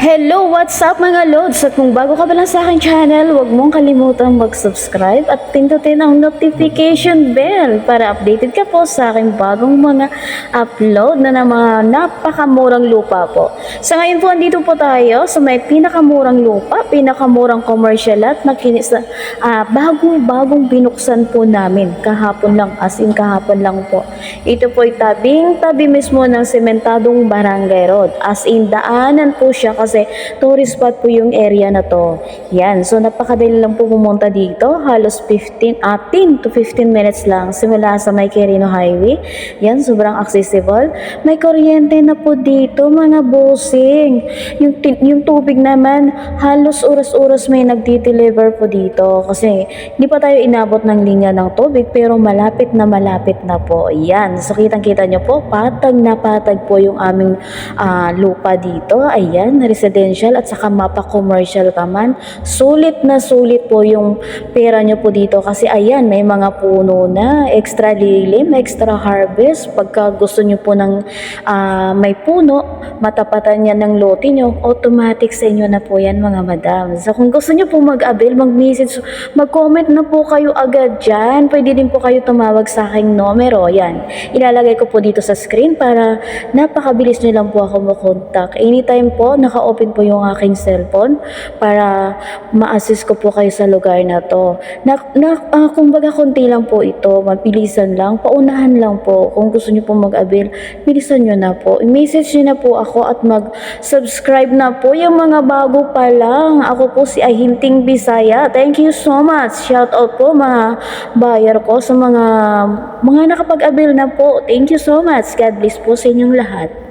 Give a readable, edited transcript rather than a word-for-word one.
Hello, what's up mga lods? At kung bago ka pa lang sa aking channel, huwag mong kalimutang mag-subscribe at pindutin ang notification bell para updated ka po sa aking bagong mga upload na mga napakamurang lupa po. Sa ngayon po, andito po tayo sa may pinakamurang lupa, pinakamurang commercial lot na bagong binuksan po namin kahapon lang, as in kahapon lang po. Ito po ay tabing-tabi mismo ng sementadong barangay road, as in daanan po siya kasi tourist spot po yung area na to. Yan, so napakadali lang po pumunta dito, halos 10 to 15 minutes lang simula sa may Quirino Highway. Yan, sobrang accessible. May kuryente na po dito mga bossing. Yung tubig naman, halos oras-oras may nagdi-deliver po dito kasi hindi pa tayo inabot ng linya ng tubig pero malapit na po. Yan, so kitang-kita nyo po, patag na patag po yung aming lupa dito. Ayan, residential at saka mapa commercial ka man. Sulit na sulit po yung pera nyo po dito kasi ayan, may mga puno na, extra lilim, extra harvest. Pagka gusto nyo po ng may puno, matapatan yan ng lote nyo, automatic sa inyo na po yan mga madam. So kung gusto nyo po mag-avail, mag-message, mag-comment na po kayo agad dyan. Pwede din po kayo tumawag sa aking numero. Yan, ilalagay ko po dito sa screen para napakabilis nyo lang po ako makontak. Anytime po, naka-open po yung aking cellphone para ma-assist ko po kayo sa lugar na to. Kumbaga konti lang po ito, mabilisan lang, paunahan lang po. Kung gusto nyo po mag-avail, bilisan nyo na po. I-message nyo na po ako at mag-subscribe na po yung mga bago pa lang. Ako po si Ahinting Bisaya. Thank you so much. Shout out po mga buyer ko sa mga nakapag-avail na po. Thank you so much. God bless po sa inyong lahat.